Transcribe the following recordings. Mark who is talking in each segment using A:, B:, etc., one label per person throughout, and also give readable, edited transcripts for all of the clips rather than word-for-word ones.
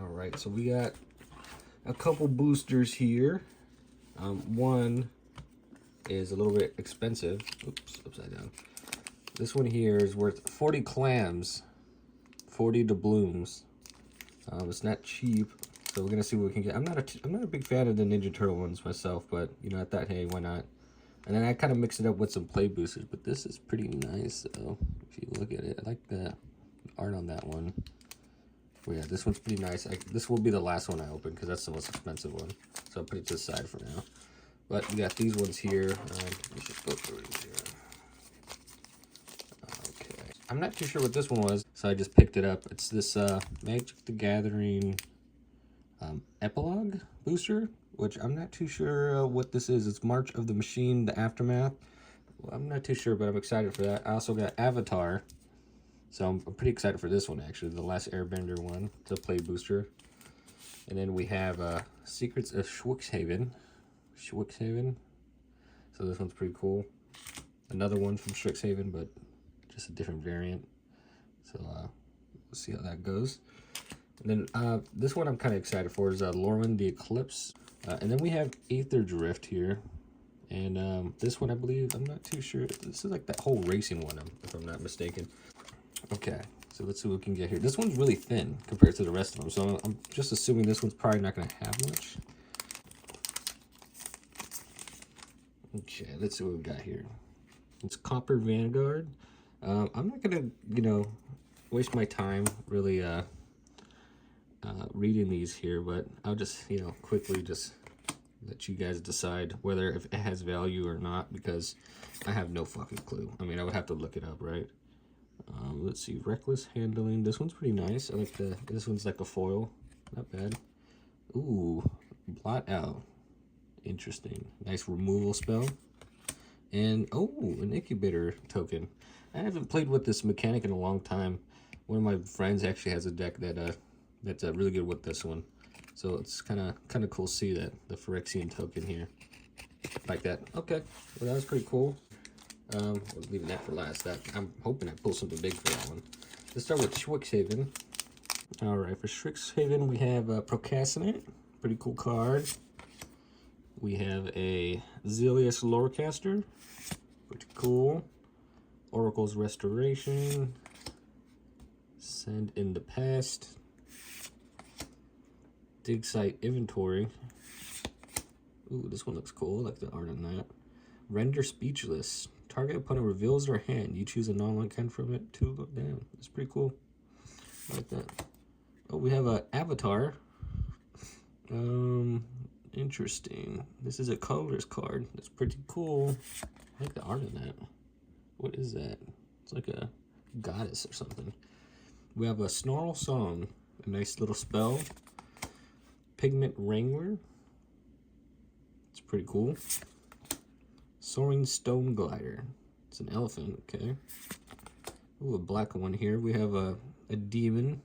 A: All right, so we got a couple boosters here. One is a little bit expensive. Oops, upside down. This one here is worth 40 clams, 40 doubloons. It's not cheap, so we're gonna see what we can get. I'm not a big fan of the Ninja Turtle ones myself, but you know, I thought, hey, why not? And then I kind of mix it up with some play boosters, but this is pretty nice though. If you look at it, I like the art on that one. Well, yeah, this one's pretty nice. This will be the last one I open because that's the most expensive one. So I'll put it to the side for now. But we got these ones here. We should go through these here. Okay. I'm not too sure what this one was, so I just picked it up. It's this Magic the Gathering Epilogue booster, which I'm not too sure what this is. It's March of the Machine, the Aftermath. Well, I'm not too sure, but I'm excited for that. I also got Avatar. So I'm pretty excited for this one, actually. The Last Airbender one. It's a play booster. And then we have Secrets of Strixhaven. So this one's pretty cool. Another one from Strixhaven, but just a different variant. So we'll see how that goes. And then this one I'm kind of excited for is Lorwyn the Eclipse. And then we have Aether Drift here. And this one, I believe, I'm not too sure. This is like that whole racing one, if I'm not mistaken. Okay, so let's see what we can get here. This one's really thin compared to the rest of them, so I'm just assuming this one's probably not going to have much. Okay, let's see what we got here. It's Copper Vanguard. I'm not going to, waste my time really reading these here, but I'll just, quickly just let you guys decide whether if it has value or not, because I have no fucking clue. I mean, I would have to look it up, right? Let's see, Reckless Handling. This one's pretty nice. I like this one's like a foil. Not bad. Ooh, Blot Out. Interesting. Nice removal spell. And, oh, an Incubator token. I haven't played with this mechanic in a long time. One of my friends actually has a deck that's really good with this one. So it's kind of cool to see that, the Phyrexian token here. Like that. Okay, well, that was pretty cool. We'll leave that for last. I'm hoping I pull something big for that one. Let's start with Strixhaven. Alright, for Strixhaven we have Procrastinate. Pretty cool card. We have a Zilius Lorecaster. Pretty cool. Oracle's Restoration. Send in the Past. Dig Site Inventory. Ooh, this one looks cool. I like the art on that. Render Speechless. Target opponent reveals their hand. You choose a non-land card from it to look down. That's pretty cool. I like that. Oh, we have a Avatar. Interesting. This is a colorless card. That's pretty cool. I like the art on that. What is that? It's like a goddess or something. We have a Snarl Song. A nice little spell. Pigment Wrangler. It's pretty cool. Soaring Stone Glider. It's an elephant, okay. Ooh, a black one here. We have a demon.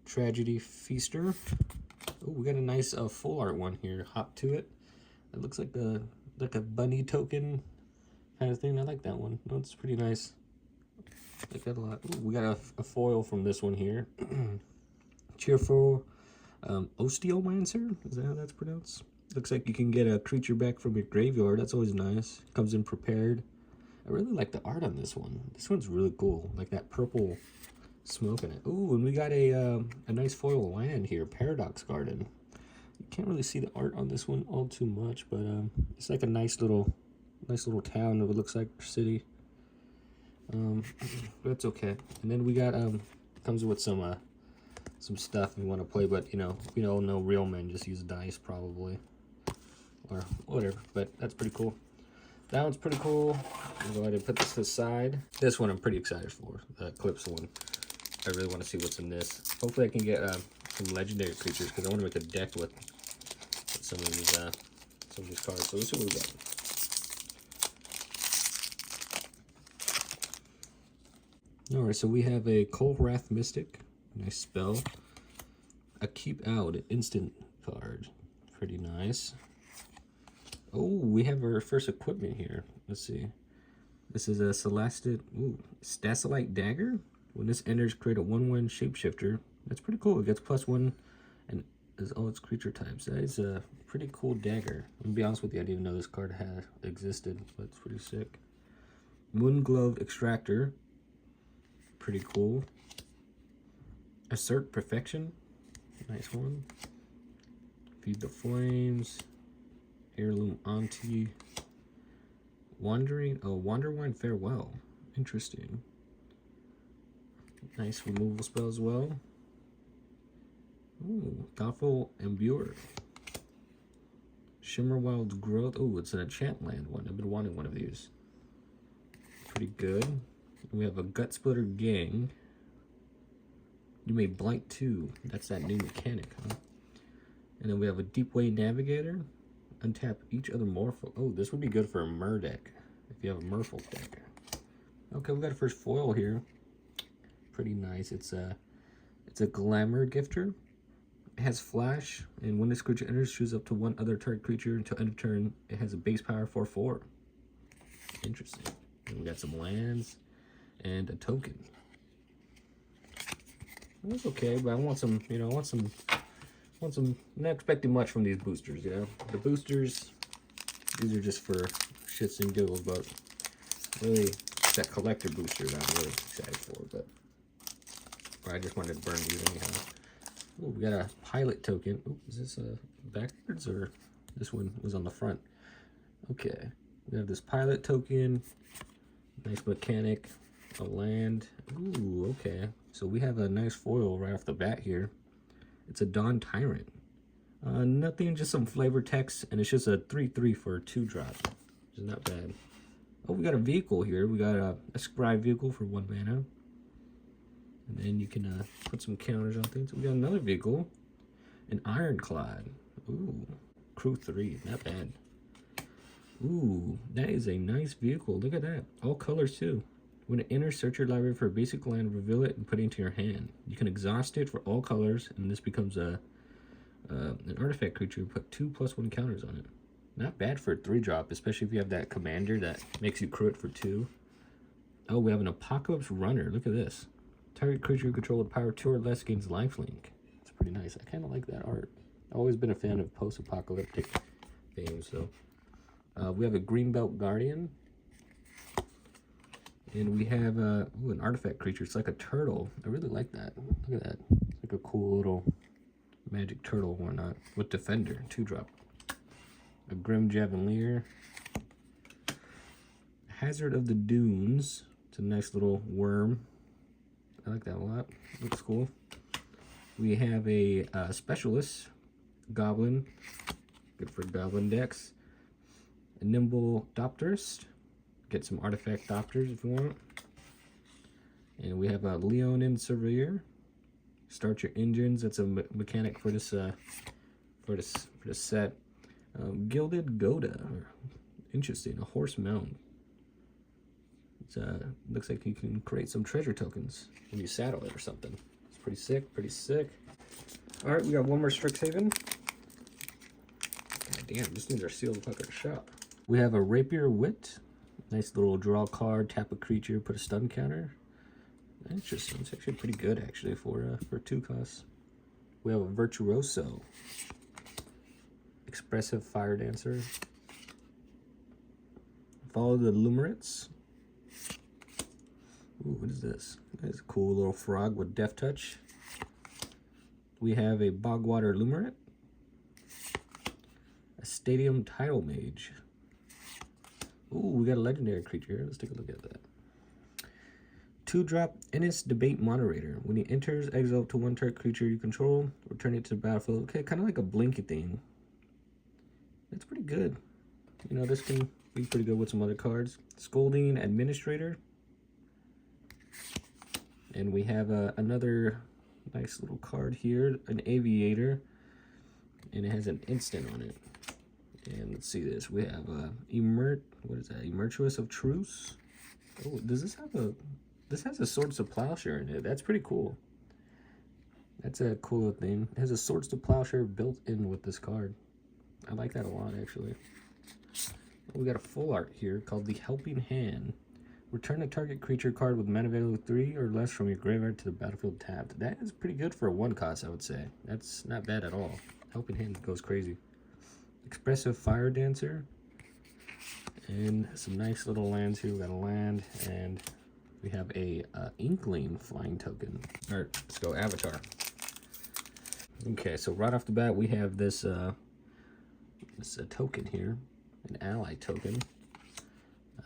A: Tragedy Feaster. Oh, we got a nice full art one here. Hop to It. It looks like a bunny token kind of thing. I like that one. No, it's pretty nice. I like that a lot. Ooh, we got a foil from this one here. Cheerful Osteomancer. Is that how that's pronounced? Looks like you can get a creature back from your graveyard. That's always nice. Comes in prepared. I really like the art on this one. This one's really cool. Like that purple smoke in it. Ooh, and we got a nice foil land here. Paradox Garden. You can't really see the art on this one all too much, but it's like a nice little town. It looks like city. That's okay. And then we got comes with some stuff if you want to play, but we all know real men just use dice probably. Or whatever, but that's pretty cool. That one's pretty cool. I'll go ahead and put this to the side. This one I'm pretty excited for, the Eclipse one. I really want to see what's in this. Hopefully I can get some legendary creatures, because I want to make a deck with some of these cards. So let's see what we got. Alright, so we have a Kolrath Mystic. Nice spell. A Keep Out, instant card. Pretty nice. Oh, we have our first equipment here. Let's see. This is a Stasselite Dagger. When this enters, create a 1/1 shapeshifter. That's pretty cool. It gets +1 And is all its creature types. That is a pretty cool dagger. I'm gonna be honest with you, I didn't even know this card had existed, but it's pretty sick. Moonglove Extractor, pretty cool. Assert Perfection, nice one. Feed the Flames, Heirloom Auntie, Wanderwine Farewell, interesting. Nice removal spell as well. Ooh, Thoughtful Imbuer. Shimmerwild Growth. Oh, it's an enchant land one. I've been wanting one of these. Pretty good. We have a Gut Splitter Gang. You may Blight 2. That's that new mechanic, huh? And then we have a Deepway Navigator. Untap each other Morphle. Oh, this would be good for a Mer deck. If you have a Merfolk deck. Okay, we got a first foil here. Pretty nice. It's a Glamour Gifter. It has Flash, and when this creature enters, choose up to one other target creature until end of turn. It has a base power 4/4. Interesting. And we got some lands and a token. That's okay, but I want some, you know, not expecting much from these boosters, you know. The boosters, these are just for shits and giggles, but really that collector booster that I'm really excited for, but I just wanted to burn these anyhow. Ooh, we got a pilot token. Ooh, is this backwards or this one was on the front? Okay, we have this pilot token, nice mechanic, a land. Ooh, okay. So we have a nice foil right off the bat here. It's a Dawn Tyrant. Nothing, just some flavor text, and it's just a 3/3 for a 2-drop. Which is not bad. Oh, we got a vehicle here. We got a Scribe vehicle for 1 mana. And then you can put some counters on things. We got another vehicle, an Ironclad. Ooh, crew 3, not bad. Ooh, that is a nice vehicle. Look at that, all colors too. When it enters, search your library for a basic land, reveal it, and put it into your hand. You can exhaust it for all colors, and this becomes an artifact creature. Put 2/+1 counters on it. Not bad for a 3-drop, especially if you have that commander that makes you crew it for 2. Oh, we have an Apocalypse Runner. Look at this. Target creature you control with power 2 or less gains lifelink. It's pretty nice. I kind of like that art. I've always been a fan of post-apocalyptic themes. So we have a Greenbelt Guardian. And we have an artifact creature. It's like a turtle. I really like that. Look at that. It's like a cool little magic turtle or whatnot. With Defender, 2-drop. A Grim Javelier. Hazard of the Dunes. It's a nice little worm. I like that a lot. Looks cool. We have a Specialist Goblin. Good for Goblin decks. A Nimble Dopterist. Get some artifact Doctors if you want. And we have a Leonin Surveyor. Start your engines. That's a mechanic for this set. Gilded Goda. Interesting. A horse mount. It looks like you can create some treasure tokens when you saddle it or something. It's pretty sick. Pretty sick. All right, we got one more Strixhaven. God damn, these things are sealed like a shop. We have a Rapier Wit. Nice little draw card, tap a creature, put a stun counter. Interesting. It's actually pretty good actually for 2 costs. We have a Virtuoso. Expressive Fire Dancer. Follow the Lumerates. Ooh, what is this? That's a cool little frog with Death Touch. We have a Bogwater Lumerate. A Stadium Tidal Mage. Ooh, we got a legendary creature here. Let's take a look at that. 2-drop Ennis Debate Moderator. When he enters, exile up to 1 target creature you control. Return it to the battlefield. Okay, kind of like a Blinky thing. It's pretty good. You know, this can be pretty good with some other cards. Scolding Administrator. And we have another nice little card here. An Aviator. And it has an instant on it. And let's see this. We have what is that? Emertuous of Truce. Oh, does this have a? This has a Swords to Plowshare in it. That's pretty cool. That's a cool thing. It has a Swords to Plowshare built in with this card. I like that a lot, actually. We got a full art here called the Helping Hand. Return a target creature card with mana value 3 or less from your graveyard to the battlefield tapped. That is pretty good for a 1 cost, I would say. That's not bad at all. Helping Hand goes crazy. Expressive Fire Dancer. And some nice little lands here. We got a land, and we have a Inkling flying token. Alright, let's go Avatar. Okay, so right off the bat, we have this token here, an ally token.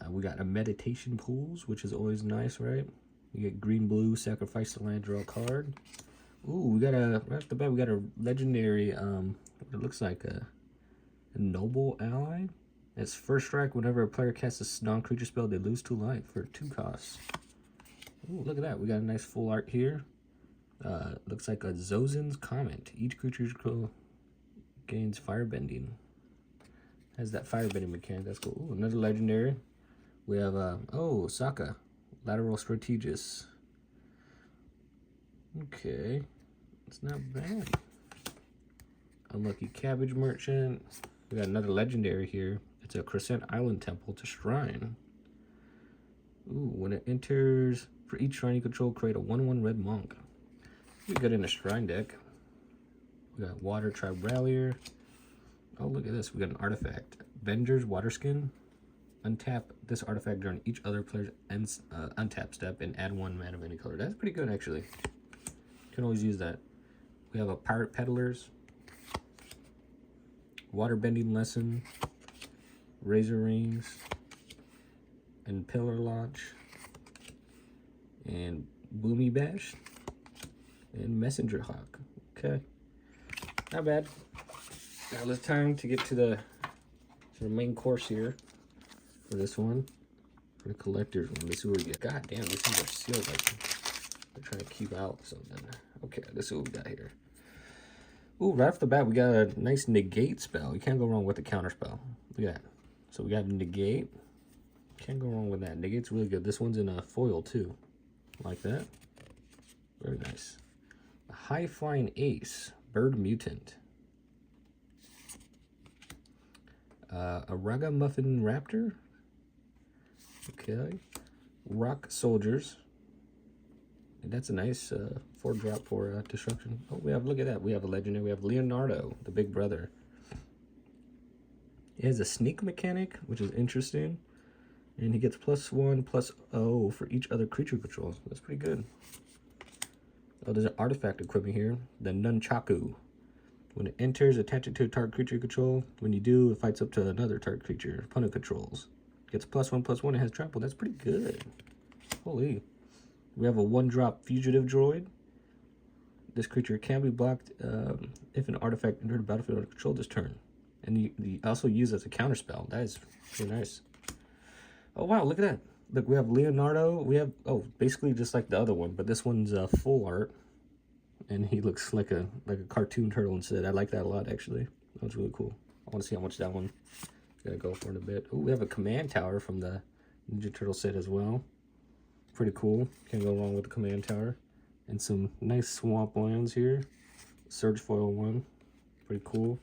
A: We got a Meditation Pools, which is always nice, right? You get green, blue, sacrifice the land, draw a card. Ooh, we got a, right off the bat, we got a legendary, what it looks like a Noble Ally. It's first strike. Whenever a player casts a non-creature spell, they lose 2 life for 2 costs. Ooh, look at that. We got a nice full art here. Looks like a Zozin's Comment. Each creature gains firebending. Has that firebending mechanic. That's cool. Ooh, another legendary. We have, Saka. Lateral Strategist. Okay. It's not bad. Unlucky Cabbage Merchant. We got another legendary here. It's a Crescent Island Temple to Shrine. Ooh, when it enters, for each shrine you control, create a 1/1 red monk. We got in a shrine deck. We got Water Tribe Rallier. Oh, look at this. We got an artifact. Venger's Waterskin. Untap this artifact during each other player's untap step and add 1 mana of any color. That's pretty good, actually. Can always use that. We have a Pirate Peddlers. Waterbending Lesson. Razor Rings. And Pillar Launch. And Boomy Bash. And Messenger Hawk. Okay. Not bad. Now it's time to get to the main course here for this one. For the collector's one. This is what we get. God damn, these things are sealed like they're trying to keep out something. Okay, this is what we got here. Ooh, right off the bat, we got a nice negate spell. You can't go wrong with the counter spell. Look at that. So we got a negate. Can't go wrong with that. Negate's really good. This one's in a foil too. Like that. Very nice. A High Flying Ace. Bird Mutant. A Ragamuffin Raptor. Okay. Rock Soldiers. And that's a nice 4-drop for destruction. Oh, we have, look at that. We have a legendary. We have Leonardo, the big brother. He has a sneak mechanic, which is interesting. And he gets +1/+0 for each other creature controls. That's pretty good. Oh, there's an artifact equipment here. The Nunchaku. When it enters, attach it to a target creature you control. When you do, it fights up to another target creature opponent controls. Gets +1/+1. It has trample. That's pretty good. Holy. We have a 1-drop Fugitive Droid. This creature can be blocked if an artifact entered the battlefield under control this turn. And you also use as a counterspell. That is pretty nice. Oh, wow, look at that. Look, we have Leonardo. We have, basically just like the other one, but this one's full art. And he looks like a cartoon turtle instead. I like that a lot, actually. That was really cool. I want to see how much that one is going to go for in a bit. Oh, we have a command tower from the Ninja Turtle set as well. Pretty cool. Can't go wrong with the command tower. And some nice swamp lands here. Surge foil one. Pretty cool.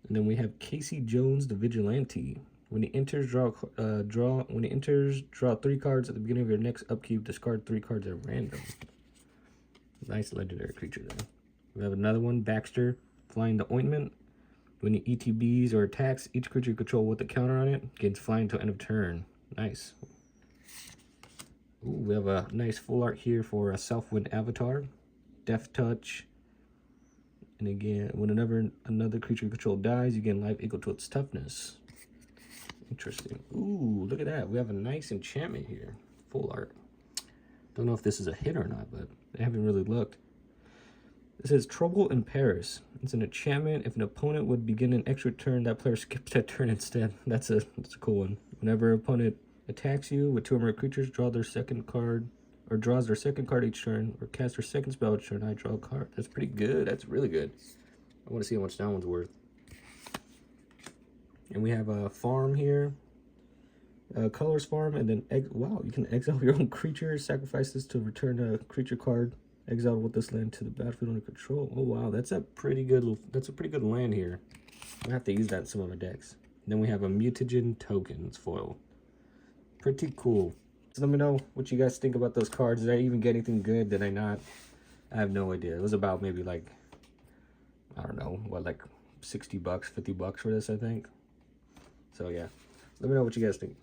A: And then we have Casey Jones, the Vigilante. When he enters, draw 3 cards at the beginning of your next upkeep. Discard 3 cards at random. Nice legendary creature there. We have another one, Baxter, Flying the Ointment. When you ETBs or attacks, each creature you control with a counter on it gains flying until end of turn. Nice. Ooh, we have a nice full art here for a Southwind Avatar. Death Touch. And again, whenever another creature you control dies, you gain life equal to its toughness. Interesting. Ooh, look at that. We have a nice enchantment here. Full art. Don't know if this is a hit or not, but I haven't really looked. It says Trouble in Paris. It's an enchantment. If an opponent would begin an extra turn, that player skips that turn instead. That's a cool one. Whenever an opponent attacks you with 2 or more creatures, draw their second card, or draws their second card each turn, or cast their second spell each turn, I draw a card. That's pretty good. That's really good. I want to see how much that one's worth. And we have a farm here. Colors farm, and then wow, you can exile your own creature, sacrifice this to return a creature card, exile with this land to the battlefield under control. Oh wow, that's a pretty good land here. I have to use that in some of my decks. And then we have a Mutagen token. It's foil. Pretty cool. So let me know what you guys think about those cards. Did I even get anything good? Did I not? I have no idea. It was about maybe like, I don't know, what, like 60 bucks, 50 bucks for this, I think. So yeah, let me know what you guys think.